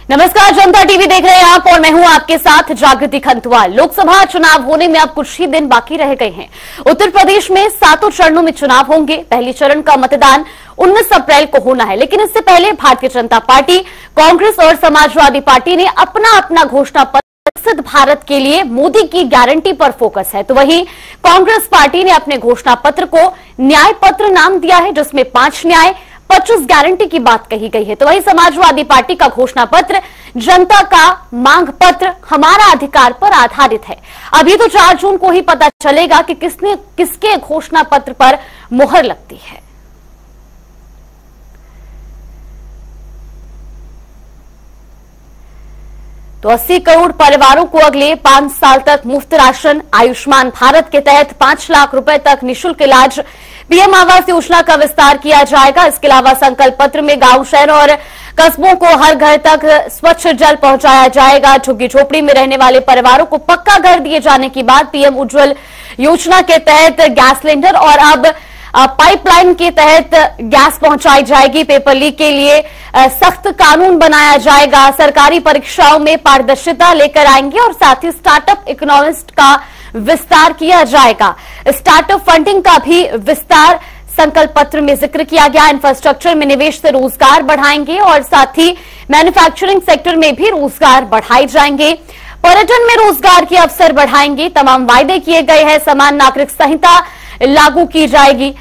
नमस्कार, जनता टीवी देख रहे हैं आप और मैं हूं आपके साथ जागृति खंतवाल। लोकसभा चुनाव होने में अब कुछ ही दिन बाकी रह गए हैं। उत्तर प्रदेश में 7 चरणों में चुनाव होंगे। पहले चरण का मतदान 19 अप्रैल को होना है, लेकिन इससे पहले भारतीय जनता पार्टी, कांग्रेस और समाजवादी पार्टी ने अपना अपना घोषणा पत्र विकसित भारत के लिए मोदी की गारंटी पर फोकस है। तो वहीं कांग्रेस पार्टी ने अपने घोषणा पत्र को न्याय पत्र नाम दिया है, जिसमें 5 न्याय 25 गारंटी की बात कही गई है। तो वहीं समाजवादी पार्टी का घोषणा पत्र जनता का मांग पत्र हमारा अधिकार पर आधारित है। अभी तो 4 जून को ही पता चलेगा कि किसके घोषणा पत्र पर मुहर लगती है। तो 80 करोड़ परिवारों को अगले 5 साल तक मुफ्त राशन, आयुष्मान भारत के तहत 5 लाख रुपए तक निःशुल्क इलाज, पीएम आवास योजना का विस्तार किया जाएगा। इसके अलावा संकल्प पत्र में गांव, शहर और कस्बों को हर घर तक स्वच्छ जल पहुंचाया जाएगा। झुग्गी झोपड़ी में रहने वाले परिवारों को पक्का घर दिए जाने के बाद पीएम उज्ज्वल योजना के तहत गैस सिलेंडर और अब पाइपलाइन के तहत गैस पहुंचाई जाएगी। पेपर लीक के लिए सख्त कानून बनाया जाएगा। सरकारी परीक्षाओं में पारदर्शिता लेकर आएंगे और साथ ही स्टार्टअप इकोनॉमिस्ट का विस्तार किया जाएगा। स्टार्टअप फंडिंग का भी विस्तार संकल्प पत्र में जिक्र किया गया। इंफ्रास्ट्रक्चर में निवेश से रोजगार बढ़ाएंगे और साथ ही मैन्युफैक्चरिंग सेक्टर में भी रोजगार बढ़ाए जाएंगे। पर्यटन में रोजगार के अवसर बढ़ाएंगे। तमाम वायदे किए गए हैं। समान नागरिक संहिता लागू की जाएगी।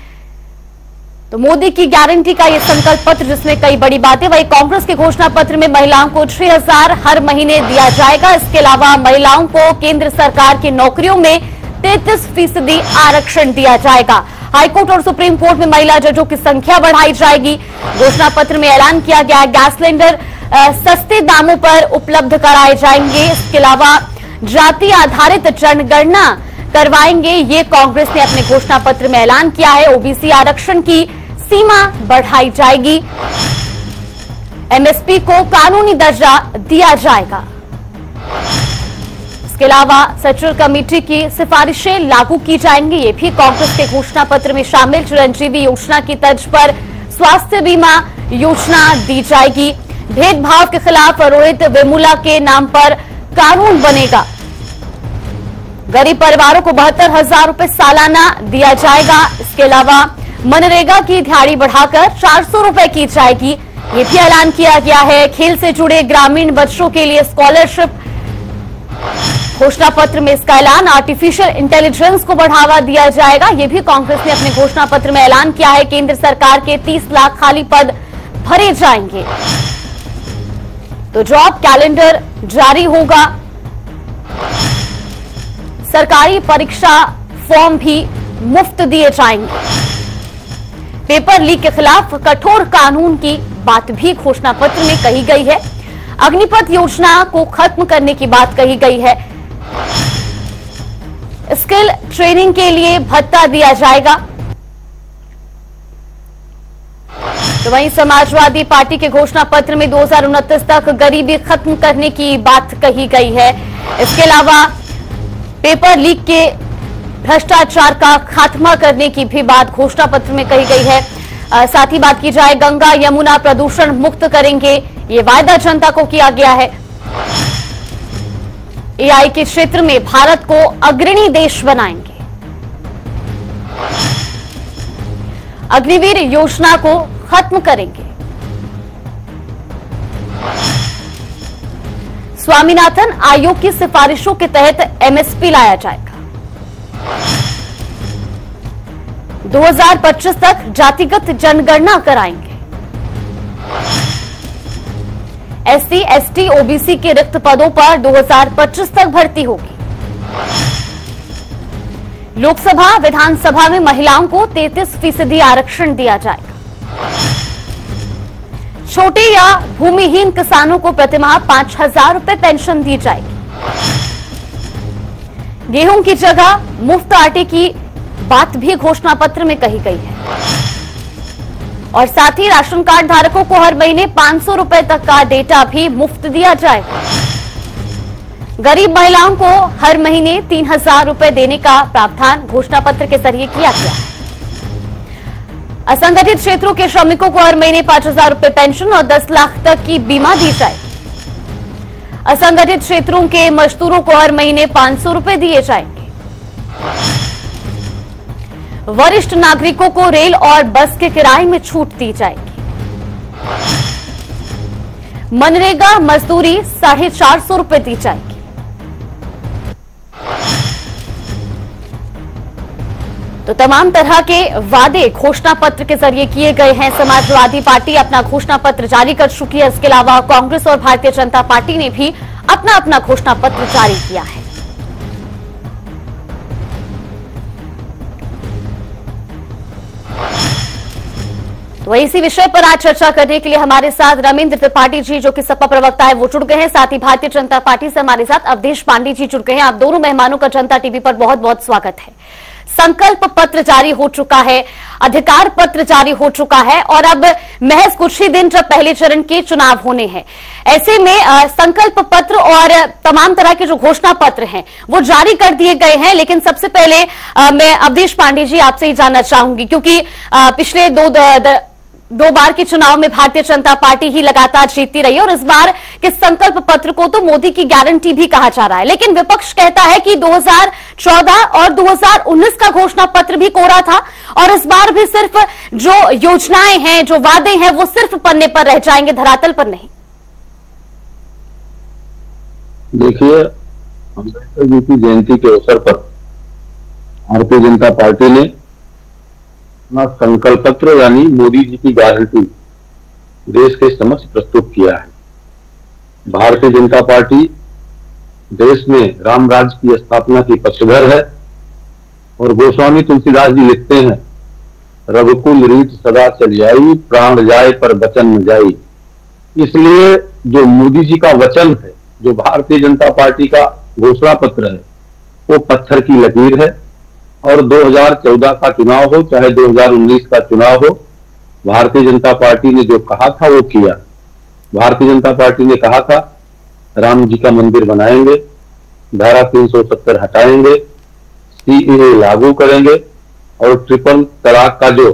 तो मोदी की गारंटी का ये संकल्प पत्र, जिसमें कई बड़ी बातें। वही कांग्रेस के घोषणा पत्र में महिलाओं को 6,000 हर महीने दिया जाएगा। इसके अलावा महिलाओं को केंद्र सरकार की नौकरियों में 33% आरक्षण दिया जाएगा। हाईकोर्ट और सुप्रीम कोर्ट में महिला जजों की संख्या बढ़ाई जाएगी। घोषणा पत्र में ऐलान किया गया गैस सिलेंडर सस्ते दामों पर उपलब्ध कराए जाएंगे। इसके अलावा जाति आधारित जनगणना करवाएंगे, ये कांग्रेस ने अपने घोषणा पत्र में ऐलान किया है। ओबीसी आरक्षण की सीमा बढ़ाई जाएगी। एमएसपी को कानूनी दर्जा दिया जाएगा। इसके अलावा सचिव कमेटी की सिफारिशें लागू की जाएंगी, ये भी कांग्रेस के घोषणा पत्र में शामिल। चिरंजीवी योजना की तर्ज पर स्वास्थ्य बीमा योजना दी जाएगी। भेदभाव के खिलाफ रोहित वेमुला के नाम पर कानून बनेगा। गरीब परिवारों को 72,000 रुपए सालाना दिया जाएगा। इसके अलावा मनरेगा की दिहाड़ी बढ़ाकर 400 रुपए की जाएगी, ये भी ऐलान किया गया है। खेल से जुड़े ग्रामीण बच्चों के लिए स्कॉलरशिप, घोषणा पत्र में इसका ऐलान। आर्टिफिशियल इंटेलिजेंस को बढ़ावा दिया जाएगा, ये भी कांग्रेस ने अपने घोषणा पत्र में ऐलान किया है। केंद्र सरकार के 30 लाख खाली पद भरे जाएंगे। तो जॉब कैलेंडर जारी होगा। सरकारी परीक्षा फॉर्म भी मुफ्त दिए जाएंगे। पेपर लीक के खिलाफ कठोर कानून की बात भी घोषणा पत्र में कही गई है। अग्निपथ योजना को खत्म करने की बात कही गई है। स्किल ट्रेनिंग के लिए भत्ता दिया जाएगा। तो वहीं समाजवादी पार्टी के घोषणा पत्र में 2029 तक गरीबी खत्म करने की बात कही गई है। इसके अलावा पेपर लीक के भ्रष्टाचार का खात्मा करने की भी बात घोषणा पत्र में कही गई है। साथ ही बात की जाए गंगा यमुना प्रदूषण मुक्त करेंगे, ये वायदा जनता को किया गया है। एआई के क्षेत्र में भारत को अग्रणी देश बनाएंगे। अग्निवीर योजना को खत्म करेंगे। स्वामीनाथन आयोग की सिफारिशों के तहत एमएसपी लाया जाएगा। 2025 तक जातिगत जनगणना कराएंगे। एससी, एसटी, ओबीसी के रिक्त पदों पर 2025 तक भर्ती होगी। लोकसभा, विधानसभा में महिलाओं को 33% आरक्षण दिया जाएगा। छोटे या भूमिहीन किसानों को प्रतिमाह 5,000 रुपए पेंशन दी जाएगी। गेहूं की जगह मुफ्त आटे की बात भी घोषणा पत्र में कही गई है। और साथ ही राशन कार्ड धारकों को हर महीने 500 रुपए तक का डेटा भी मुफ्त दिया जाएगा। गरीब महिलाओं को हर महीने 3,000 रुपए देने का प्रावधान घोषणा पत्र के जरिए किया गया है। असंगठित क्षेत्रों के श्रमिकों को हर महीने 5,000 रुपए पेंशन और 10 लाख तक की बीमा दी जाए। असंगठित क्षेत्रों के मजदूरों को हर महीने 500 रुपए दिए जाएंगे। वरिष्ठ नागरिकों को रेल और बस के किराए में छूट दी जाएगी। मनरेगा मजदूरी 450 रुपए दी जाएगी। तो तमाम तरह के वादे घोषणा पत्र के जरिए किए गए हैं। समाजवादी पार्टी अपना घोषणा पत्र जारी कर चुकी है। इसके अलावा कांग्रेस और भारतीय जनता पार्टी ने भी अपना अपना घोषणा पत्र जारी किया है। तो इसी विषय पर आज चर्चा करने के लिए हमारे साथ रमेंद्र त्रिपाठी जी, जो कि सपा प्रवक्ता है, वो जुड़ गए हैं। साथ ही भारतीय जनता पार्टी से हमारे साथ अवधेश पांडे जी जुड़ गए हैं। आप दोनों मेहमानों का जनता टीवी पर बहुत बहुत स्वागत है। संकल्प पत्र जारी हो चुका है, अधिकार पत्र जारी हो चुका है और अब महज कुछ ही दिन जब पहले चरण के चुनाव होने हैं, ऐसे में संकल्प पत्र और तमाम तरह के जो घोषणा पत्र हैं वो जारी कर दिए गए हैं। लेकिन सबसे पहले मैं अवधेश पांडे जी आपसे ही जानना चाहूंगी, क्योंकि पिछले दो बार के चुनाव में भारतीय जनता पार्टी ही लगातार जीतती रही और इस बार के संकल्प पत्र को तो मोदी की गारंटी भी कहा जा रहा है। लेकिन विपक्ष कहता है कि 2014 और 2019 का घोषणा पत्र भी कोरा था और इस बार भी सिर्फ जो योजनाएं हैं, जो वादे हैं, वो सिर्फ पन्ने पर रह जाएंगे, धरातल पर नहीं। देखिए, अम्बेडकर जी की जयंती के अवसर पर भारतीय जनता पार्टी ने अपना संकल्प पत्र यानी मोदी जी की गारंटी देश के समक्ष प्रस्तुत किया है। भारतीय जनता पार्टी देश में राम राज्य की स्थापना की पक्षधर है और गोस्वामी तुलसीदास जी लिखते हैं, रघुकुल रीत सदा चल जाई, प्राण जाए पर वचन न जाई। इसलिए जो मोदी जी का वचन है, जो भारतीय जनता पार्टी का घोषणा पत्र है, वो पत्थर की लकीर है। और 2014 का चुनाव हो चाहे 2019 का चुनाव हो, भारतीय जनता पार्टी ने जो कहा था वो किया। भारतीय जनता पार्टी ने कहा था राम जी का मंदिर बनाएंगे, धारा 370 हटाएंगे, सीएए लागू करेंगे और ट्रिपल तलाक का जो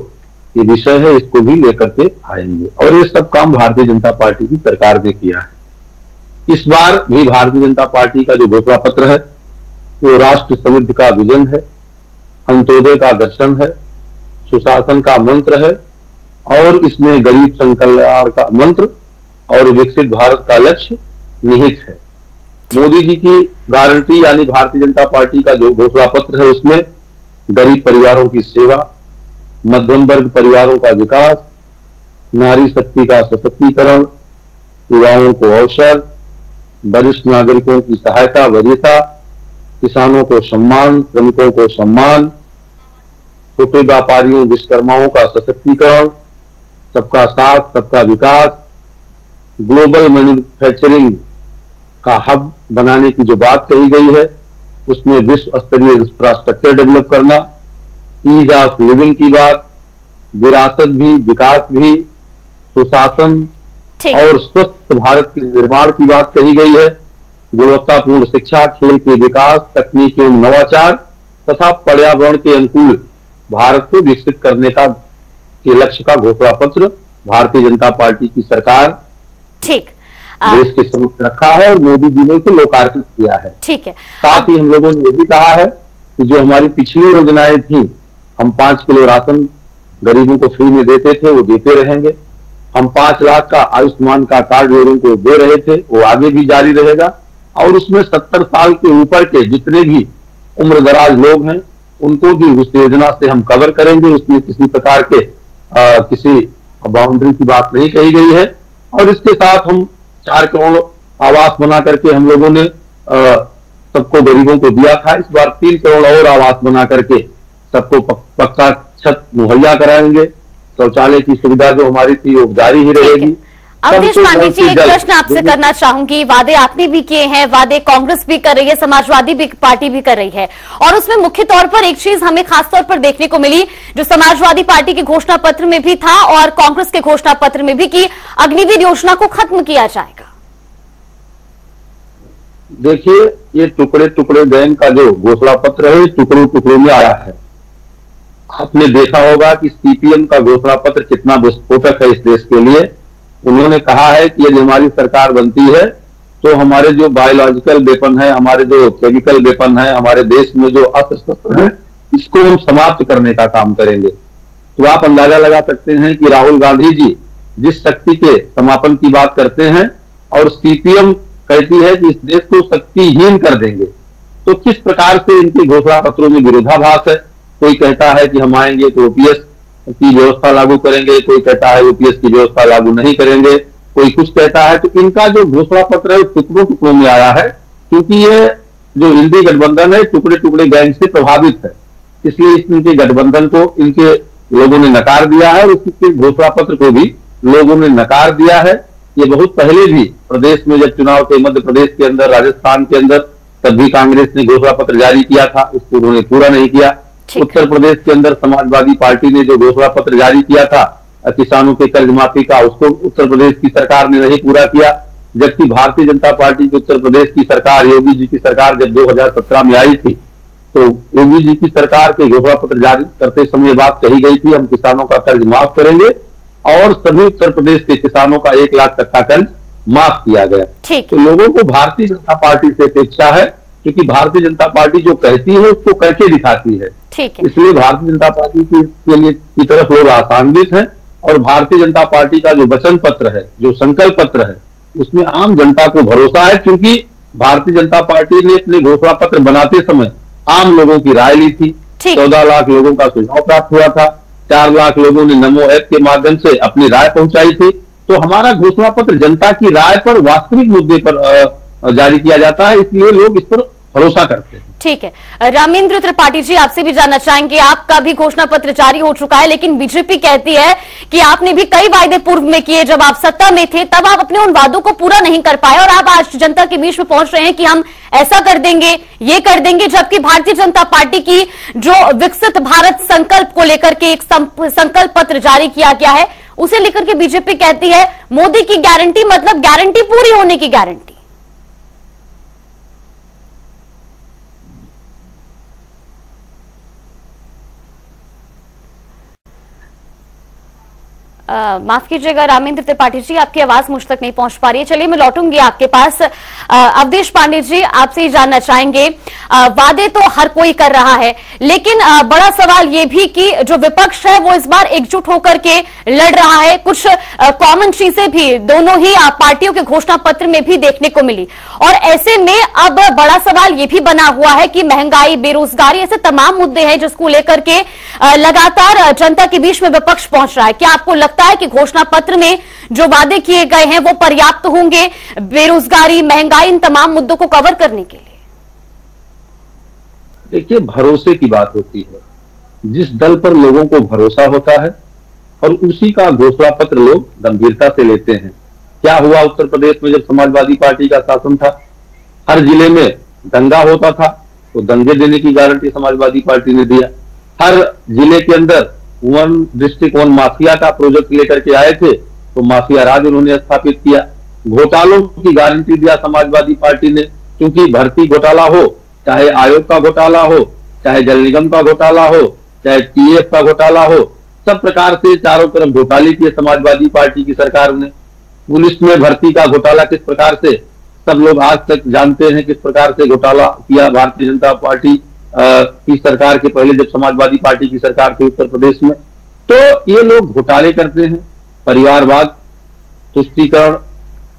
ये विषय है इसको भी लेकर के आएंगे। और ये सब काम भारतीय जनता पार्टी की सरकार ने किया है। इस बार भी भारतीय जनता पार्टी का जो घोषणा पत्र है वो राष्ट्र समृद्धि का विजन है, अंत्योदय का दर्शन है, सुशासन का मंत्र है और इसमें गरीब कल्याण का मंत्र और विकसित भारत का लक्ष्य निहित है। मोदी जी की गारंटी यानी भारतीय जनता पार्टी का जो घोषणा पत्र है उसमें गरीब परिवारों की सेवा, मध्यम वर्ग परिवारों का विकास, नारी शक्ति का सशक्तिकरण, युवाओं को अवसर, वरिष्ठ नागरिकों की सहायता वरीयता, किसानों को सम्मान, श्रमिकों को सम्मान, छोटे व्यापारियों विश्वकर्माओं का सशक्तिकरण, सबका साथ सबका विकास, ग्लोबल मैन्युफैक्चरिंग का हब बनाने की जो बात कही गई है उसमें विश्व स्तरीय इंफ्रास्ट्रक्चर डेवलप करना, ईज ऑफ लिविंग की बात, विरासत भी, विकास भी, सुशासन और स्वस्थ भारत के निर्माण की बात कही गई है, गुणवत्तापूर्ण शिक्षा, खेल के विकास, तकनीकी एवं नवाचार तथा पर्यावरण के अनुकूल भारत को विकसित करने का के लक्ष्य का घोषणा पत्र भारतीय जनता पार्टी की सरकार देश के समक्ष रखा है और मोदी जी ने इसे लोकार्पित किया है। ठीक है। साथ ही हम लोगों ने ये भी कहा है कि जो हमारी पिछली योजनाएं थी, हम 5 किलो राशन गरीबों को फ्री में देते थे, वो देते रहेंगे। हम 5 लाख का आयुष्मान का कार्ड लोगों को दे रहे थे, वो आगे भी जारी रहेगा। और उसमें 70 साल के ऊपर के जितने भी उम्र दराज लोग हैं उनको भी उस योजना से हम कवर करेंगे। उसमें किसी प्रकार के किसी बाउंड्री की बात नहीं कही गई है। और इसके साथ हम 4 करोड़ आवास बना करके हम लोगों ने सबको गरीबों को दिया था। इस बार 3 करोड़ और आवास बना करके सबको पक्का छत मुहैया कराएंगे। शौचालय की सुविधा जो हमारी थी वो जारी ही रहेगी। अवधेश पांडे जी, एक प्रश्न आपसे करना चाहूंगी। वादे आपने भी किए हैं, वादे कांग्रेस भी कर रही है, समाजवादी पार्टी भी कर रही है और उसमें मुख्य तौर पर एक चीज हमें खासतौर पर देखने को मिली जो समाजवादी पार्टी के घोषणा पत्र में भी था और कांग्रेस के घोषणा पत्र में भी, कि अग्निवीर योजना को खत्म किया जाएगा। देखिए, ये टुकड़े टुकड़े बैंक का जो घोषणा पत्र है टुकड़ों टुकड़ों में आया है। आपने देखा होगा कि सीपीएम का घोषणा पत्र कितना विस्फोटक है इस देश के लिए। उन्होंने कहा है कि यदि हमारी सरकार बनती है तो हमारे जो बायोलॉजिकल वेपन है, हमारे जो केमिकल वेपन है, हमारे देश में जो अस्त्र शस्त्र है, इसको हम समाप्त करने का काम करेंगे। तो आप अंदाजा लगा सकते हैं कि राहुल गांधी जी जिस शक्ति के समापन की बात करते हैं और सीपीएम कहती है कि इस देश को शक्तिहीन कर देंगे, तो किस प्रकार से इनके घोषणा पत्रों में विरोधाभास है। कोई कहता है कि हम आएंगे तो ओपीएस की व्यवस्था लागू करेंगे, कोई कहता है ओपीएस की व्यवस्था लागू नहीं करेंगे, कोई कुछ कहता है। तो इनका जो घोषणा पत्र है टुकड़ों टुकड़ों में आया है, क्योंकि ये जो इंडी गठबंधन है टुकड़े टुकड़े गैंग से प्रभावित है, इसलिए इनके गठबंधन को इनके लोगों ने नकार दिया है और इसके घोषणा पत्र को भी लोगों ने नकार दिया है। ये बहुत पहले भी प्रदेश में जब चुनाव थे, मध्य प्रदेश के अंदर, राजस्थान के अंदर, तब भी कांग्रेस ने घोषणा पत्र जारी किया था, उसको उन्होंने पूरा नहीं किया। उत्तर प्रदेश के अंदर समाजवादी पार्टी ने जो घोषणा पत्र जारी किया था किसानों के कर्ज माफी का, उसको उत्तर प्रदेश की सरकार ने नहीं पूरा किया। जबकि भारतीय जनता पार्टी की उत्तर प्रदेश की सरकार, योगी जी की सरकार जब 2017 में आई थी, तो योगी जी की सरकार के घोषणा पत्र जारी करते समय बात कही गई थी, हम किसानों का कर्ज माफ करेंगे और सभी उत्तर प्रदेश के किसानों का 1 लाख तक का कर्ज माफ किया गया। तो लोगों को भारतीय जनता पार्टी से अपेक्षा है, क्योंकि भारतीय जनता पार्टी जो कहती है उसको करके दिखाती है। इसलिए भारतीय जनता पार्टी की तरफ लोग आशान्वित हैं और भारतीय जनता पार्टी का जो वचन पत्र है, जो संकल्प पत्र है, उसमें आम जनता को भरोसा है, क्योंकि भारतीय जनता पार्टी ने अपने घोषणा पत्र बनाते समय आम लोगों की राय ली थी। 14 लाख लोगों का सुझाव प्राप्त हुआ था, 4 लाख लोगों ने नमो ऐप के माध्यम से अपनी राय पहुंचाई थी। तो हमारा घोषणा पत्र जनता की राय पर, वास्तविक मुद्दे पर जारी किया जाता है, इसलिए लोग इस पर भरोसा करते हैं। ठीक है, रामेंद्र त्रिपाठी जी, आपसे भी जानना चाहेंगे, आपका भी घोषणा पत्र जारी हो चुका है, लेकिन बीजेपी कहती है कि आपने भी कई वायदे पूर्व में किए, जब आप सत्ता में थे तब आप अपने उन वादों को पूरा नहीं कर पाए और आप आज जनता के बीच में पहुंच रहे हैं कि हम ऐसा कर देंगे, ये कर देंगे। जबकि भारतीय जनता पार्टी की जो विकसित भारत संकल्प को लेकर के एक संकल्प पत्र जारी किया गया है, उसे लेकर के बीजेपी कहती है मोदी की गारंटी मतलब गारंटी पूरी होने की गारंटी। माफ कीजिएगा रामेंद्र त्रिपाठी जी, आपकी आवाज मुझ तक नहीं पहुंच पा रही है। चलिए मैं लौटूंगी आपके पास। अवधेश पांडे जी, आपसे ही जानना चाहेंगे, वादे तो हर कोई कर रहा है, लेकिन बड़ा सवाल ये भी कि जो विपक्ष है वो इस बार एकजुट होकर के लड़ रहा है। कुछ कॉमन चीजें भी दोनों ही पार्टियों के घोषणा पत्र में भी देखने को मिली और ऐसे में अब बड़ा सवाल ये भी बना हुआ है कि महंगाई, बेरोजगारी, ऐसे तमाम मुद्दे हैं जिसको लेकर के लगातार जनता के बीच में विपक्ष पहुंच रहा है। क्या आपको लगता है कि घोषणा पत्र में जो वादे किए गए हैं वो पर्याप्त होंगे बेरोजगारी, महंगाई, इन तमाम मुद्दों को कवर करने के लिए? देखिए, भरोसे की बात होती है, जिस दल पर लोगों को भरोसा होता है और उसी का घोषणा पत्र लोग गंभीरता से लेते हैं। क्या हुआ उत्तर प्रदेश में जब समाजवादी पार्टी का शासन था? हर जिले में दंगा होता था तो दंगे देने की गारंटी समाजवादी पार्टी ने दिया। हर जिले के अंदर वन डिस्ट्रिक्ट वन माफिया का प्रोजेक्ट लेकर के आए थे तो माफिया राज उन्होंने स्थापित किया। घोटालों की गारंटी दिया समाजवादी पार्टी ने, क्योंकि भर्ती घोटाला हो, चाहे आयोग का घोटाला हो, चाहे जल निगम का घोटाला हो, चाहे टीएफ का घोटाला हो, सब प्रकार से चारों तरफ घोटाले किए समाजवादी पार्टी की सरकार ने। पुलिस में भर्ती का घोटाला किस प्रकार से सब लोग आज तक जानते हैं, किस प्रकार से घोटाला किया भारतीय जनता पार्टी की सरकार के पहले जब समाजवादी पार्टी की सरकार थी उत्तर प्रदेश में। तो ये लोग घोटाले करते हैं, परिवारवाद, तुष्टीकरण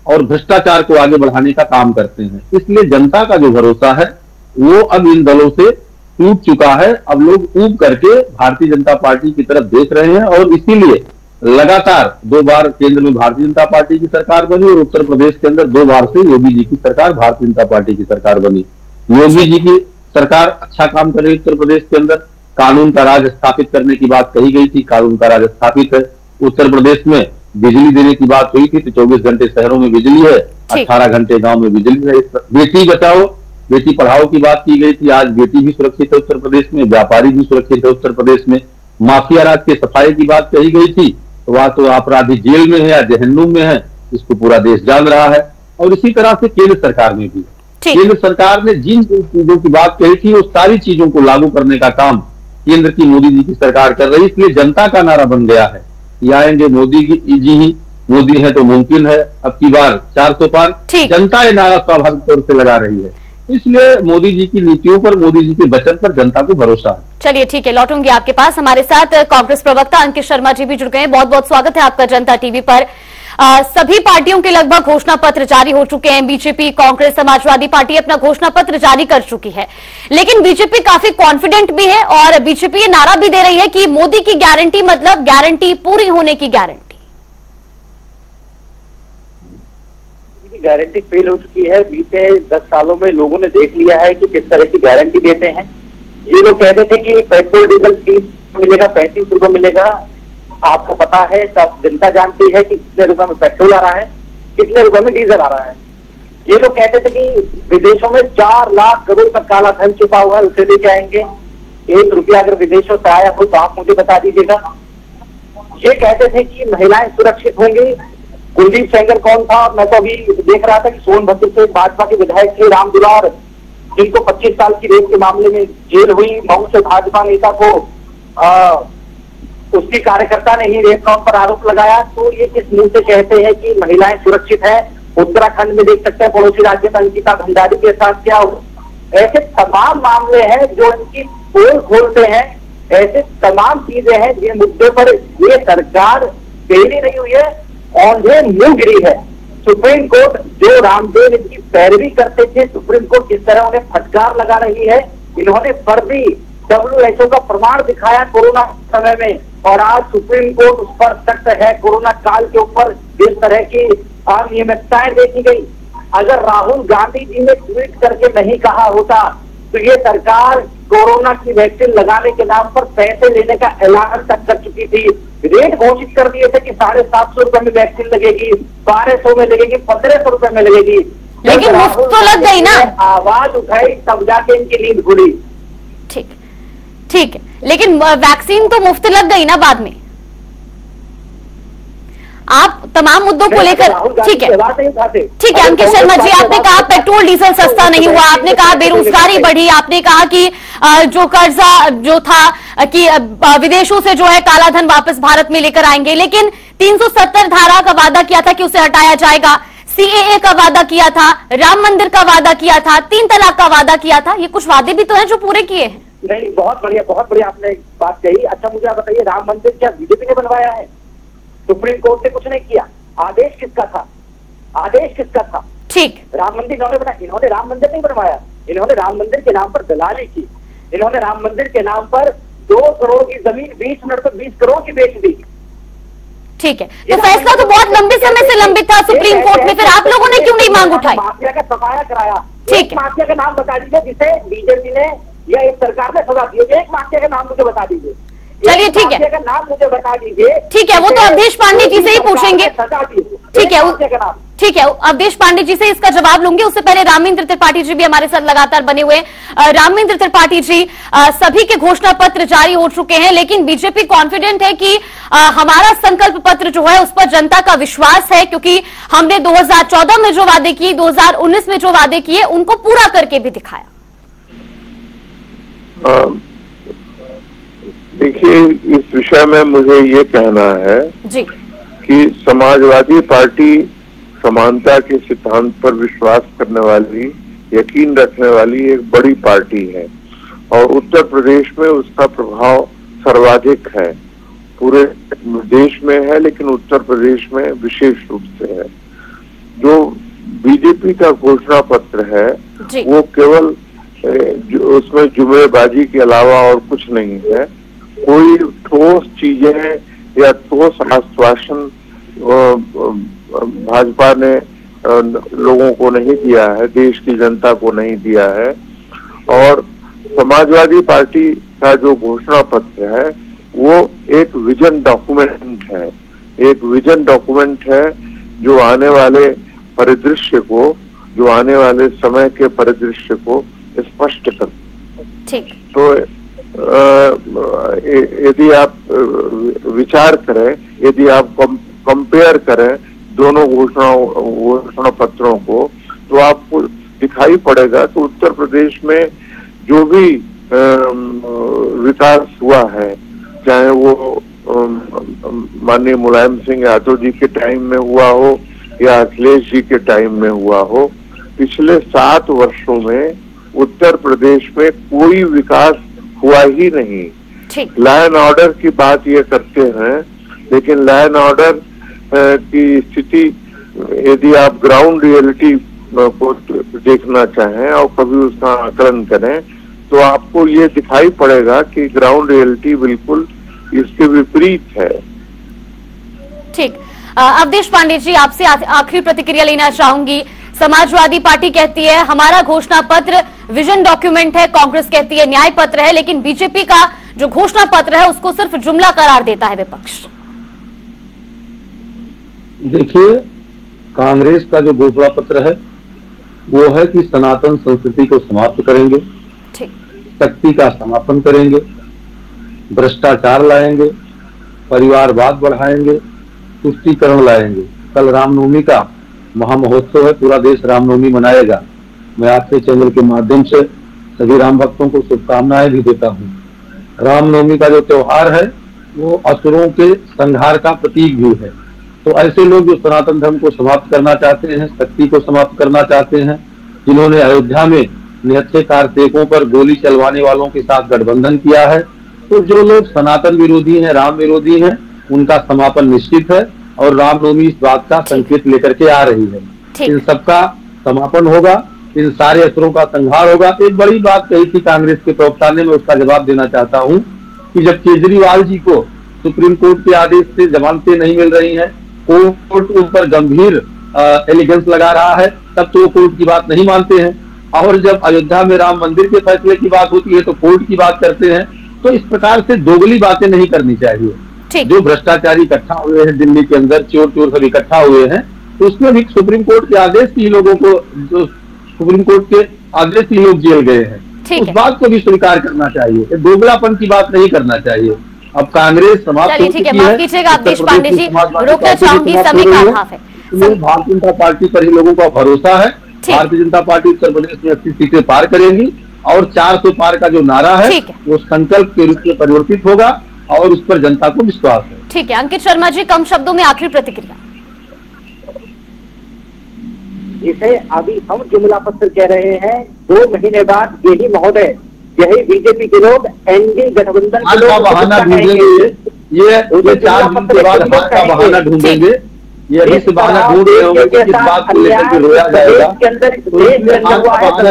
और भ्रष्टाचार को आगे बढ़ाने का काम करते हैं। इसलिए जनता का जो भरोसा है वो अब इन दलों से टूट चुका है। अब लोग ऊब करके भारतीय जनता पार्टी की तरफ देख रहे हैं और इसीलिए लगातार 2 बार केंद्र में भारतीय जनता पार्टी की सरकार बनी और उत्तर प्रदेश के अंदर 2 बार से योगी जी की सरकार भारतीय जनता पार्टी की सरकार बनी। योगी जी की सरकार अच्छा काम कर रही है। उत्तर प्रदेश के अंदर कानून का राज स्थापित करने की बात कही गई थी, कानून का राज स्थापित है। उत्तर प्रदेश में बिजली देने की बात हुई थी तो 24 घंटे शहरों में बिजली है, 18 घंटे गांव में बिजली है। बेटी बचाओ बेटी पढ़ाओ की बात की गई थी, आज बेटी भी सुरक्षित है उत्तर प्रदेश में, व्यापारी भी सुरक्षित है उत्तर प्रदेश में। माफिया राज के सफाई की बात कही गई थी तो वह तो अपराधी जेल में है या जहन्नुम में है, इसको पूरा देश जान रहा है। और इसी तरह से केंद्र सरकार में भी, केंद्र सरकार ने जिन चीजों की बात कही थी वो सारी चीजों को लागू करने का काम केंद्र की मोदी जी की सरकार कर रही है। इसलिए जनता का नारा बन गया है कि आएंगे मोदी जी ही, मोदी है तो मुमकिन है अब की बार 400 पार। जनता ये नारा स्वाभाविक तौर से लगा रही है, इसलिए मोदी जी की नीतियों पर, मोदी जी के वचन पर जनता को भरोसा है। चलिए ठीक है, लौटूंगी आपके पास। हमारे साथ कांग्रेस प्रवक्ता अंकित शर्मा जी भी जुड़ गए हैं। बहुत बहुत स्वागत है आपका जनता टीवी पर। सभी पार्टियों के लगभग घोषणा पत्र जारी हो चुके हैं। बीजेपी, कांग्रेस, समाजवादी पार्टी अपना घोषणा पत्र जारी कर चुकी है, लेकिन बीजेपी काफी कॉन्फिडेंट भी है और बीजेपी ये नारा भी दे रही है कि मोदी की गारंटी मतलब गारंटी पूरी होने की गारंटी। गारंटी फेल हो चुकी है। बीते 10 सालों में लोगों ने देख लिया है कि किस तरह की गारंटी देते हैं। ये लोग कहते थे कि पेट्रोल डीजल 30 मिलेगा, 35 रुपए मिलेगा। आपको पता है, सब जनता जानती है कि कितने रुपए में पेट्रोल आ रहा है, कितने रुपए में डीजल आ रहा है। ये लोग कहते थे कि विदेशों में 4 लाख करोड़ का काला धन छुपा हुआ है, उसे लेके आएंगे। 1 रुपया अगर विदेशों से आया हो तो आप मुझे बता दीजिएगा। ये कहते थे कि महिलाएं सुरक्षित होंगी। कुलदीप सेंगर कौन था? मैं तो अभी देख रहा था कि सोनभद्र से भाजपा के विधायक थे राम दुलार, जिनको 25 साल की रेप के मामले में जेल हुई। मऊ से भाजपा नेता को उसकी कार्यकर्ता ने ही रेप का उन पर आरोप लगाया। तो ये किस मुंह से कहते हैं कि महिलाएं सुरक्षित है? उत्तराखंड में देख सकते हैं पड़ोसी राज्य में अंकिता भंडारी के साथ क्या हो। ऐसे तमाम मामले हैं जो इनकी पोल खोलते हैं। ऐसे तमाम चीजें हैं जिन मुद्दे पर ये सरकार टेढ़ी नहीं हुई है, औंधे मुंह गिरी है। सुप्रीम कोर्ट जो रामदेव इनकी पैरवी करते थे, सुप्रीम कोर्ट किस तरह उन्हें फटकार लगा रही है। इन्होंने फर्जी WHO का प्रमाण दिखाया कोरोना समय में, और आज सुप्रीम कोर्ट उस पर सख्त है। कोरोना काल के ऊपर जिस तरह की अनियमितताएं देखी गई, अगर राहुल गांधी जी ने ट्वीट करके नहीं कहा होता तो ये सरकार कोरोना की वैक्सीन लगाने के नाम पर पैसे लेने का ऐलान तक कर चुकी थी। रेट घोषित कर दिए थे कि 750 रुपए में वैक्सीन लगेगी, 1200 में लगेगी, 1500 रुपए में लगेगी। लेकिन मुफ्त तो लग गई ना। आवाज उठाई तब जाके इनकी नींद खुली। ठीक है, लेकिन वैक्सीन तो मुफ्त लग गई ना बाद में। आप तमाम मुद्दों को लेकर ठीक है अंकित शर्मा जी, आपने कहा पेट्रोल डीजल सस्ता नहीं हुआ, आपने कहा बेरोजगारी बढ़ी, आपने कहा कि जो कर्जा जो था कि विदेशों से जो है काला धन वापस भारत में लेकर आएंगे, लेकिन 370 धारा का वादा किया था कि उसे हटाया जाएगा, CAA का वादा किया था, राम मंदिर का वादा किया था, 3 तलाक का वादा किया था। ये कुछ वादे भी तो हैं जो पूरे किए हैं। नहीं, बहुत बढ़िया आपने बात कही। अच्छा मुझे आप बताइए, राम मंदिर क्या बीजेपी ने बनवाया है? सुप्रीम कोर्ट ने कुछ नहीं किया। आदेश किसका था? आदेश किसका था? ठीक, राम मंदिर इन्होंने बनाया। इन्होंने राम मंदिर नहीं बनवाया, इन्होंने राम मंदिर के नाम पर दलाली की। इन्होंने राम मंदिर के नाम पर 2 करोड़ की जमीन 20 मिनट पर 20 करोड़ की बेच दी। ठीक है, तो फैसला तो बहुत लंबे समय से लंबित था सुप्रीम कोर्ट में, फिर आप लोगों ने क्यों नहीं मांग उठाई? माफिया का सफाया कराया। ठीक है, माफिया का नाम बता दीजिए जिसे बीजेपी ने या इस सरकार ने सजा दी। एक माफिया का नाम मुझे बता दीजिए। चलिए ठीक है, नाम मुझे बता दीजिए। ठीक है, वो तो अवधेश पांडे जी से ही पूछेंगे। ठीक है, अवधेश पांडे जी से इसका जवाब लूंगी। उससे पहले रामेंद्र त्रिपाठी जी भी हमारे साथ लगातार बने हुए। रामेंद्र त्रिपाठी जी, सभी के घोषणा पत्र जारी हो चुके हैं, लेकिन बीजेपी कॉन्फिडेंट है कि हमारा संकल्प पत्र जो है उस पर जनता का विश्वास है, क्योंकि हमने 2014 में जो वादे किए, 2019 में जो वादे किए, उनको पूरा करके भी दिखाया। देखिए, इस विषय में मुझे ये कहना है जी कि समाजवादी पार्टी समानता के सिद्धांत पर विश्वास करने वाली, यकीन रखने वाली एक बड़ी पार्टी है, और उत्तर प्रदेश में उसका प्रभाव सर्वाधिक है। पूरे देश में है, लेकिन उत्तर प्रदेश में विशेष रूप से है। जो बीजेपी का घोषणा पत्र है वो केवल उसमें जुमलेबाजी के अलावा और कुछ नहीं है। कोई ठोस चीजें या ठोस आश्वासन भाजपा ने लोगों को नहीं दिया है, देश की जनता को नहीं दिया है। और समाजवादी पार्टी का जो घोषणा पत्र है वो एक विजन डॉक्यूमेंट है, एक विजन डॉक्यूमेंट है जो आने वाले परिदृश्य को, जो आने वाले समय के परिदृश्य को स्पष्ट कर। ठीक, तो यदि आप विचार करें, यदि आप कंपेयर करें दोनों घोषणा पत्रों को, तो आपको दिखाई पड़ेगा कि उत्तर प्रदेश में जो भी विकास हुआ है, चाहे वो माननीय मुलायम सिंह यादव जी के टाइम में हुआ हो या अखिलेश जी के टाइम में हुआ हो, पिछले 7 वर्षों में उत्तर प्रदेश में कोई विकास हुआ ही नहीं। लॉ एंड ऑर्डर की बात ये करते हैं, लेकिन लॉ एंड ऑर्डर की स्थिति यदि आप ग्राउंड रियलिटी को देखना चाहें और कभी उसका आकलन करें तो आपको ये दिखाई पड़ेगा कि ग्राउंड रियलिटी बिल्कुल इसके विपरीत है। ठीक, अवधेश पांडे जी आपसे आखिरी प्रतिक्रिया लेना चाहूंगी। समाजवादी पार्टी कहती है हमारा घोषणा पत्र विजन डॉक्यूमेंट है, कांग्रेस कहती है न्याय पत्र है, लेकिन बीजेपी का जो घोषणा पत्र है उसको सिर्फ जुमला करार देता है विपक्ष। देखिए, कांग्रेस का जो घोषणा पत्र है वो है कि सनातन संस्कृति को समाप्त करेंगे, शक्ति का समापन करेंगे, भ्रष्टाचार लाएंगे, परिवारवाद बढ़ाएंगे, तुष्टीकरण लाएंगे। कल रामनवमी का महामहोत्सव है, पूरा देश रामनवमी मनाएगा। मैं आपसे चैनल के माध्यम से सभी राम भक्तों को शुभकामनाएं भी देता हूँ। रामनवमी का जो त्योहार है वो असुरों के संहार का प्रतीक भी है। तो ऐसे लोग जो सनातन धर्म को समाप्त करना चाहते हैं, शक्ति को समाप्त करना चाहते हैं, जिन्होंने अयोध्या में निहत्थे कार्तिकों पर गोली चलवाने वालों के साथ गठबंधन किया है, तो जो लोग सनातन विरोधी हैं, राम विरोधी हैं, उनका समापन निश्चित है और रामनवमी इस बात का संकेत लेकर के आ रही है। इन सबका समापन होगा, इन सारे असुरों का संहार होगा। एक बड़ी बात कही थी कांग्रेस के प्रवक्ता ने, मैं उसका जवाब देना चाहता हूँ कि जब केजरीवाल जी को सुप्रीम कोर्ट के आदेश से जमानतें नहीं मिल रही हैं, कोर्ट ऊपर गंभीर एलिगेंस लगा रहा है, तब तो वो कोर्ट की बात नहीं मानते हैं, और जब अयोध्या में राम मंदिर के फैसले की बात होती है तो कोर्ट की बात करते हैं। तो इस प्रकार से दोगली बातें नहीं करनी चाहिए। जो भ्रष्टाचारी इकट्ठा हुए हैं दिल्ली के अंदर, चोर चोर सब इकट्ठा हुए हैं, तो उसमें भी सुप्रीम कोर्ट के आदेश से लोगों को, जो सुप्रीम कोर्ट के आदेश से लोग जेल गए हैं, उस बात को भी स्वीकार करना चाहिए। दोगलापन की बात नहीं करना चाहिए। अब कांग्रेस समाप्त हो चुकी है। माफ कीजिएगा अवधेश पांडे जी, रोकना चाहूंगी, समय का अभाव है। भारतीय जनता पार्टी पर ही लोगों का भरोसा है। भारतीय जनता पार्टी उत्तर प्रदेश में 80 सीटें पार करेंगी और 400 पार का जो नारा है वो संकल्प के रूप में परिवर्तित होगा और उस पर जनता को विश्वास है। ठीक है, अंकित शर्मा जी, कम शब्दों में आखिरी प्रतिक्रिया। जिसे अभी हम जुमला पत्र कह रहे हैं, 2 महीने बाद यही महोदय, यही बीजेपी के लोग एनडीए गठबंधन के लोग बहाना ढूंढेंगे। ये 4 दिन के बाद का बहाना ढूंढेंगे। ये अभी से बहाना ढूंढ रहे होंगे कि इस बात को लेकर के रोया जाएगा। आपका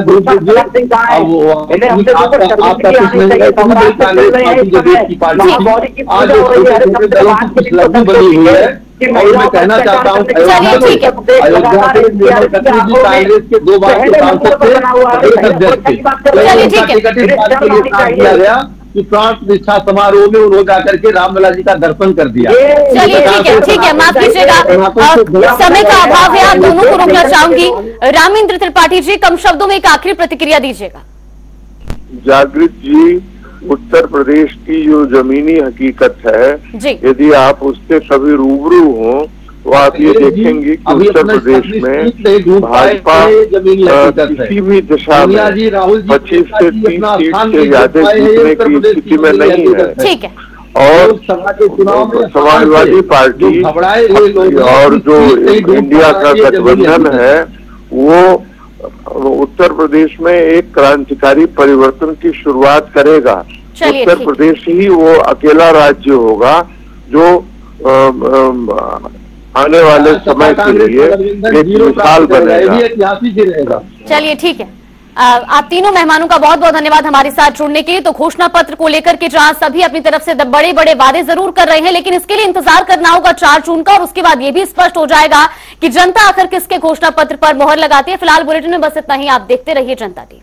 कुछ नहीं, देश की पार्टी आज कुछ लड्डू बनी हुई है। और मैं कहना चाहता हूँ अयोध्या से कांग्रेस के 2 बार के सांसद थे, किया गया कि प्राण प्रतिष्ठा समारोह में उन्होंने जाकर के रामलला जी का दर्शन कर दिया। चलिए ठीक है, माफ कीजिएगा, समय का अभाव है, आप दोनों को रोकना चाहूंगी। रामेंद्र त्रिपाठी जी, कम शब्दों में एक आखिरी प्रतिक्रिया दीजिएगा। जागृत जी, उत्तर प्रदेश की जो जमीनी हकीकत है, यदि आप उससे कभी रूबरू हो तो आप ये देखेंगे कि उत्तर प्रदेश में भाजपा किसी भी दिशा में 25 से 30 सीट से ज्यादा जीतने की स्थिति में नहीं है। और समाजवादी पार्टी और जो इंडिया का गठबंधन है वो उत्तर प्रदेश में एक क्रांतिकारी परिवर्तन की शुरुआत करेगा। उत्तर प्रदेश ही वो अकेला राज्य होगा जो आने वाले समय के लिए एक मिसाल बनेगा। चलिए ठीक है, आप तीनों मेहमानों का बहुत बहुत धन्यवाद हमारे साथ जुड़ने के लिए। तो घोषणा पत्र को लेकर के जहां सभी अपनी तरफ से बड़े बड़े वादे जरूर कर रहे हैं, लेकिन इसके लिए इंतजार करना होगा 4 जून का, और उसके बाद ये भी स्पष्ट हो जाएगा कि जनता आखिर किसके घोषणा पत्र पर मोहर लगाती है। फिलहाल बुलेटिन में बस इतना ही। आप देखते रहिए जनता टीवी।